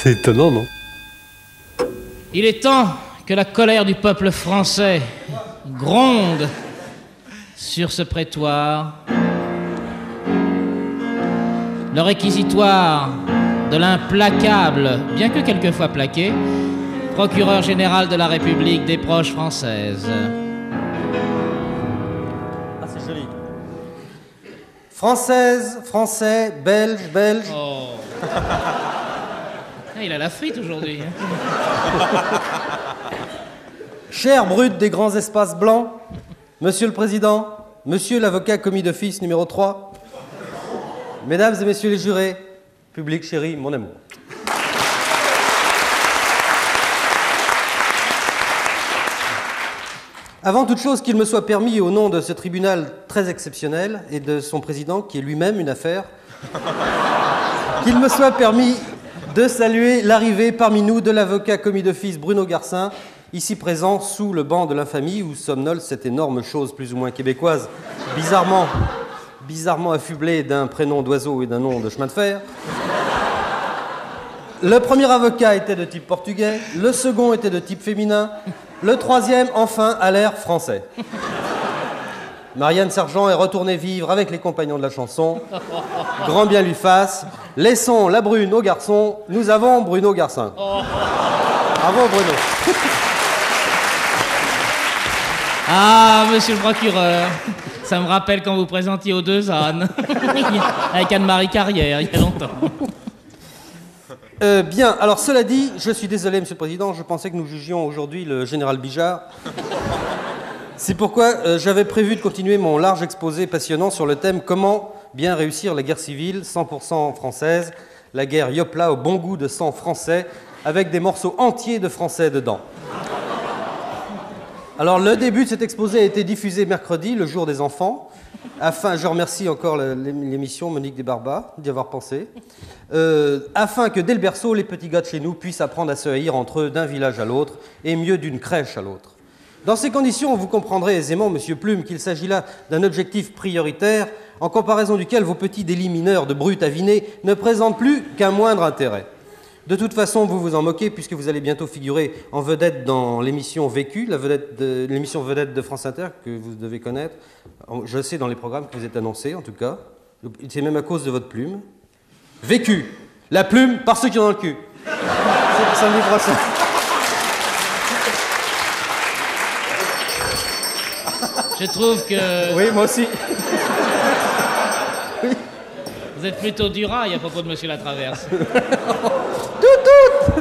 C'est étonnant, non? Il est temps que la colère du peuple français gronde sur ce prétoire. Le réquisitoire de l'implacable, bien que quelquefois plaqué, procureur général de la République des proches françaises. Ah, c'est joli. Française, français, belge, belge. Oh. Ah, il a la frite aujourd'hui. Cher brute des grands espaces blancs, Monsieur le Président, Monsieur l'avocat commis d'office numéro 3, Mesdames et Messieurs les jurés, public chéri, mon amour. Avant toute chose, qu'il me soit permis, au nom de ce tribunal très exceptionnel et de son président, qui est lui-même une affaire, qu'il me soit permis de saluer l'arrivée parmi nous de l'avocat commis d'office Bruno Garcin, ici présent sous le banc de l'infamie où somnole cette énorme chose plus ou moins québécoise, bizarrement affublée d'un prénom d'oiseau et d'un nom de chemin de fer. Le premier avocat était de type portugais, le second était de type féminin, le troisième, enfin, a l'air français. Marianne Sergent est retournée vivre avec les compagnons de la chanson. Grand bien lui fasse. Laissons la brune aux garçons. Nous avons Bruno Garcin. Bravo, Bruno. Ah, monsieur le procureur, ça me rappelle quand vous présentiez aux Deux Ânes, avec Anne-Marie Carrière, il y a longtemps. Bien, alors cela dit, je suis désolé, Monsieur le Président, je pensais que nous jugions aujourd'hui le général Bijard. C'est pourquoi j'avais prévu de continuer mon large exposé passionnant sur le thème « Comment bien réussir la guerre civile 100% française, la guerre Yopla au bon goût de sang français, avec des morceaux entiers de français dedans ». Alors, le début de cet exposé a été diffusé mercredi, le jour des enfants. Je remercie encore l'émission Monique Desbarbas d'y avoir pensé. Afin que dès le berceau, les petits gars de chez nous puissent apprendre à se haïr entre eux d'un village à l'autre, et mieux d'une crèche à l'autre. Dans ces conditions, vous comprendrez aisément, Monsieur Plume, qu'il s'agit là d'un objectif prioritaire, en comparaison duquel vos petits délits mineurs de brutes avinés ne présentent plus qu'un moindre intérêt. De toute façon, vous vous en moquez, puisque vous allez bientôt figurer en vedette dans l'émission Vécu, l'émission vedette de France Inter, que vous devez connaître. Je sais dans les programmes que vous êtes annoncés, en tout cas. C'est même à cause de votre plume. Vécu, la plume par ceux qui ont dans le cul. C'est samedi prochain. Je trouve que... Oui, moi aussi. Oui. Vous êtes plutôt du rail à propos de Monsieur Latraverse. Tout.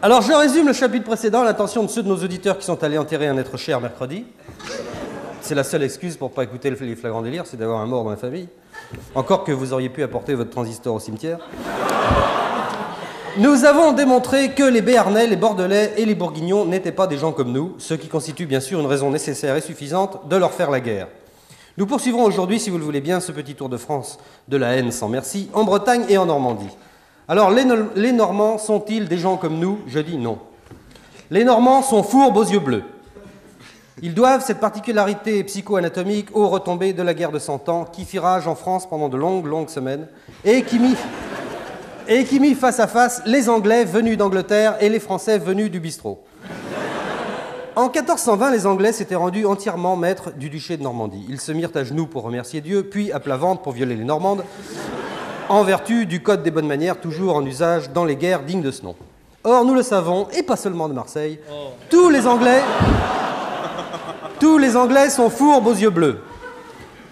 Alors, je résume le chapitre précédent à l'intention de ceux de nos auditeurs qui sont allés enterrer un être cher mercredi. C'est la seule excuse pour ne pas écouter les flagrants délires, c'est d'avoir un mort dans la famille. Encore que vous auriez pu apporter votre transistor au cimetière. Nous avons démontré que les Béarnais, les Bordelais et les Bourguignons n'étaient pas des gens comme nous, ce qui constitue bien sûr une raison nécessaire et suffisante de leur faire la guerre. Nous poursuivrons aujourd'hui, si vous le voulez bien, ce petit tour de France de la haine sans merci, en Bretagne et en Normandie. Alors, les Normands sont-ils des gens comme nous? Je dis non. Les Normands sont fourbes aux yeux bleus. Ils doivent cette particularité psycho-anatomique aux retombées de la guerre de 100 ans qui fit rage en France pendant de longues semaines et qui mit face à face les Anglais venus d'Angleterre et les Français venus du bistrot. En 1420, les Anglais s'étaient rendus entièrement maîtres du duché de Normandie. Ils se mirent à genoux pour remercier Dieu, puis à plat ventre pour violer les Normandes, en vertu du code des bonnes manières, toujours en usage dans les guerres dignes de ce nom. Or, nous le savons, et pas seulement de Marseille, tous les Anglais sont fourbes aux yeux bleus.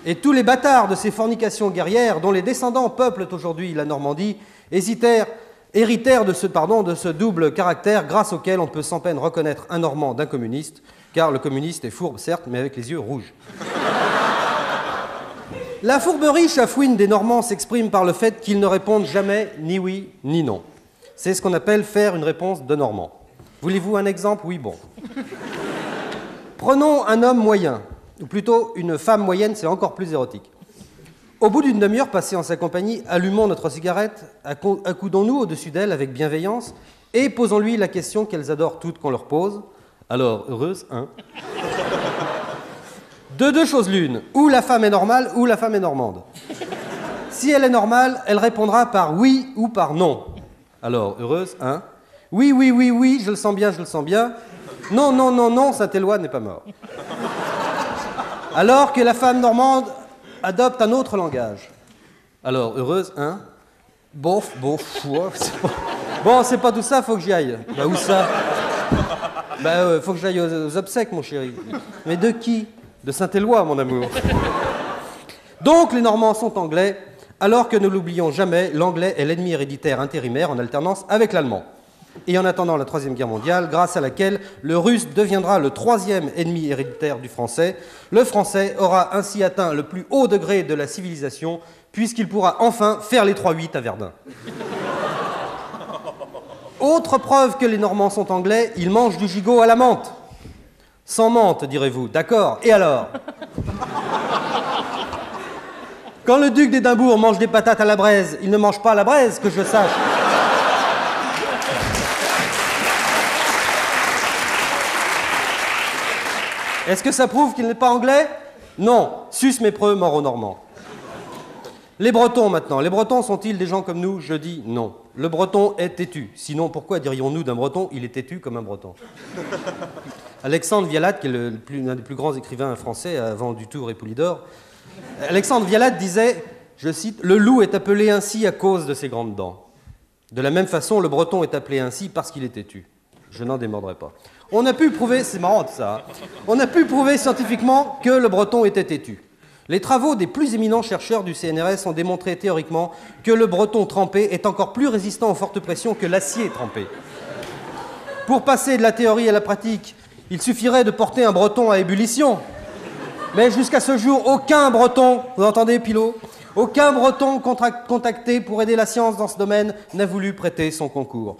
Et tous les bâtards de ces fornications guerrières, dont les descendants peuplent aujourd'hui la Normandie, héritèrent de ce double caractère grâce auquel on peut sans peine reconnaître un Normand d'un communiste, car le communiste est fourbe, certes, mais avec les yeux rouges. La fourberie chafouine des Normands s'exprime par le fait qu'ils ne répondent jamais ni oui ni non. C'est ce qu'on appelle faire une réponse de Normand. Voulez-vous un exemple? Oui, bon. Prenons un homme moyen, ou plutôt une femme moyenne, c'est encore plus érotique. Au bout d'une demi-heure passée en sa compagnie, allumons notre cigarette, accoudons-nous au-dessus d'elle avec bienveillance et posons-lui la question qu'elles adorent toutes qu'on leur pose. Alors, heureuse, hein? De deux choses l'une, ou la femme est normale, ou la femme est normande. Si elle est normale, elle répondra par oui ou par non. Alors, heureuse, hein? Oui, oui, oui, oui, je le sens bien, je le sens bien. Non, non, non, non, Saint-Éloi n'est pas mort. Alors que la femme normande adopte un autre langage. Alors, heureuse, hein? Bof, bof, ouais, bon, c'est pas tout ça, faut que j'y aille. Bah, où ça? Bah, faut que j'aille aux obsèques, mon chéri. Mais de qui? De Saint-Éloi, mon amour. Donc, les Normands sont anglais, alors que ne l'oublions jamais, l'anglais est l'ennemi héréditaire intérimaire en alternance avec l'allemand. Et en attendant la Troisième Guerre mondiale, grâce à laquelle le russe deviendra le troisième ennemi héréditaire du français, le français aura ainsi atteint le plus haut degré de la civilisation, puisqu'il pourra enfin faire les 3-8 à Verdun. Autre preuve que les Normands sont anglais, ils mangent du gigot à la menthe. Sans menthe, direz-vous, d'accord, et alors? Quand le duc d'Édimbourg mange des patates à la braise, il ne mange pas à la braise, que je sache. Est-ce que ça prouve qu'il n'est pas anglais? Non. Sus mépreux, mort aux Normands. Les Bretons, maintenant. Les Bretons sont-ils des gens comme nous? Je dis non. Le Breton est têtu. Sinon, pourquoi dirions-nous d'un Breton, il est têtu comme un Breton? Alexandre Vialat, qui est l'un des plus grands écrivains français avant Dutour et Poulidor, Alexandre Vialat disait, je cite, « Le loup est appelé ainsi à cause de ses grandes dents. De la même façon, le Breton est appelé ainsi parce qu'il est têtu. » Je n'en démordrai pas. On a pu prouver, c'est marrant tout ça, hein, on a pu prouver scientifiquement que le Breton était têtu. Les travaux des plus éminents chercheurs du CNRS ont démontré théoriquement que le Breton trempé est encore plus résistant aux fortes pressions que l'acier trempé. Pour passer de la théorie à la pratique, il suffirait de porter un Breton à ébullition. Mais jusqu'à ce jour, aucun Breton, vous entendez, Pilot, aucun Breton contacté pour aider la science dans ce domaine n'a voulu prêter son concours.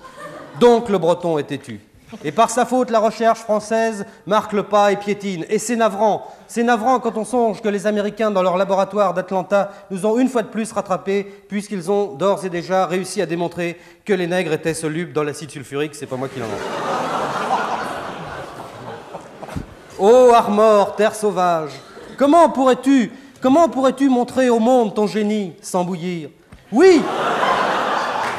Donc le Breton est têtu. Et par sa faute, la recherche française marque le pas et piétine. Et c'est navrant. C'est navrant quand on songe que les Américains, dans leur laboratoire d'Atlanta, nous ont une fois de plus rattrapés, puisqu'ils ont d'ores et déjà réussi à démontrer que les nègres étaient solubles dans l'acide sulfurique. C'est pas moi qui l'invente. Ô Armor, terre sauvage, comment pourrais-tu montrer au monde ton génie sans bouillir? Oui!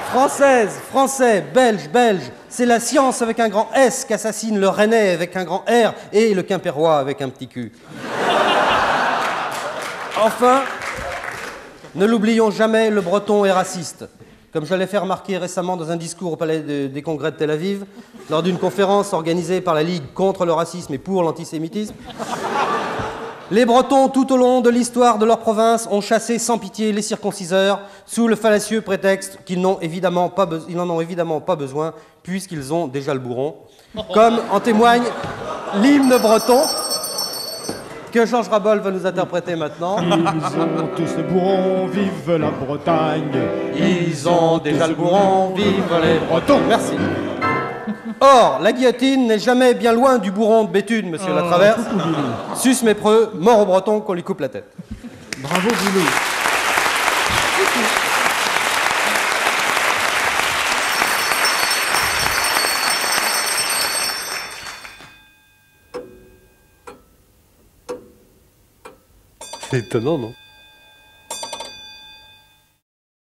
Française, Français, Belge, Belge, c'est la science avec un grand S qu'assassine le Rennais avec un grand R et le Quimpérois avec un petit Q. Enfin, ne l'oublions jamais, le Breton est raciste. Comme je l'ai fait remarquer récemment dans un discours au Palais des Congrès de Tel Aviv, lors d'une conférence organisée par la Ligue contre le racisme et pour l'antisémitisme, les Bretons, tout au long de l'histoire de leur province, ont chassé sans pitié les circonciseurs sous le fallacieux prétexte qu'ils n'en ont évidemment pas besoin puisqu'ils ont déjà le bourron, comme en témoigne l'hymne breton que Georges Rabol va nous interpréter maintenant. Ils ont tous le bourron, vive la Bretagne. Ils ont déjà le bourron, vive les Bretons. Merci. Or, la guillotine n'est jamais bien loin du bourron de Béthune, monsieur Latraverse. Sus mépreux, mort au Breton qu'on lui coupe la tête. Bravo, Boulou. C'est étonnant, non?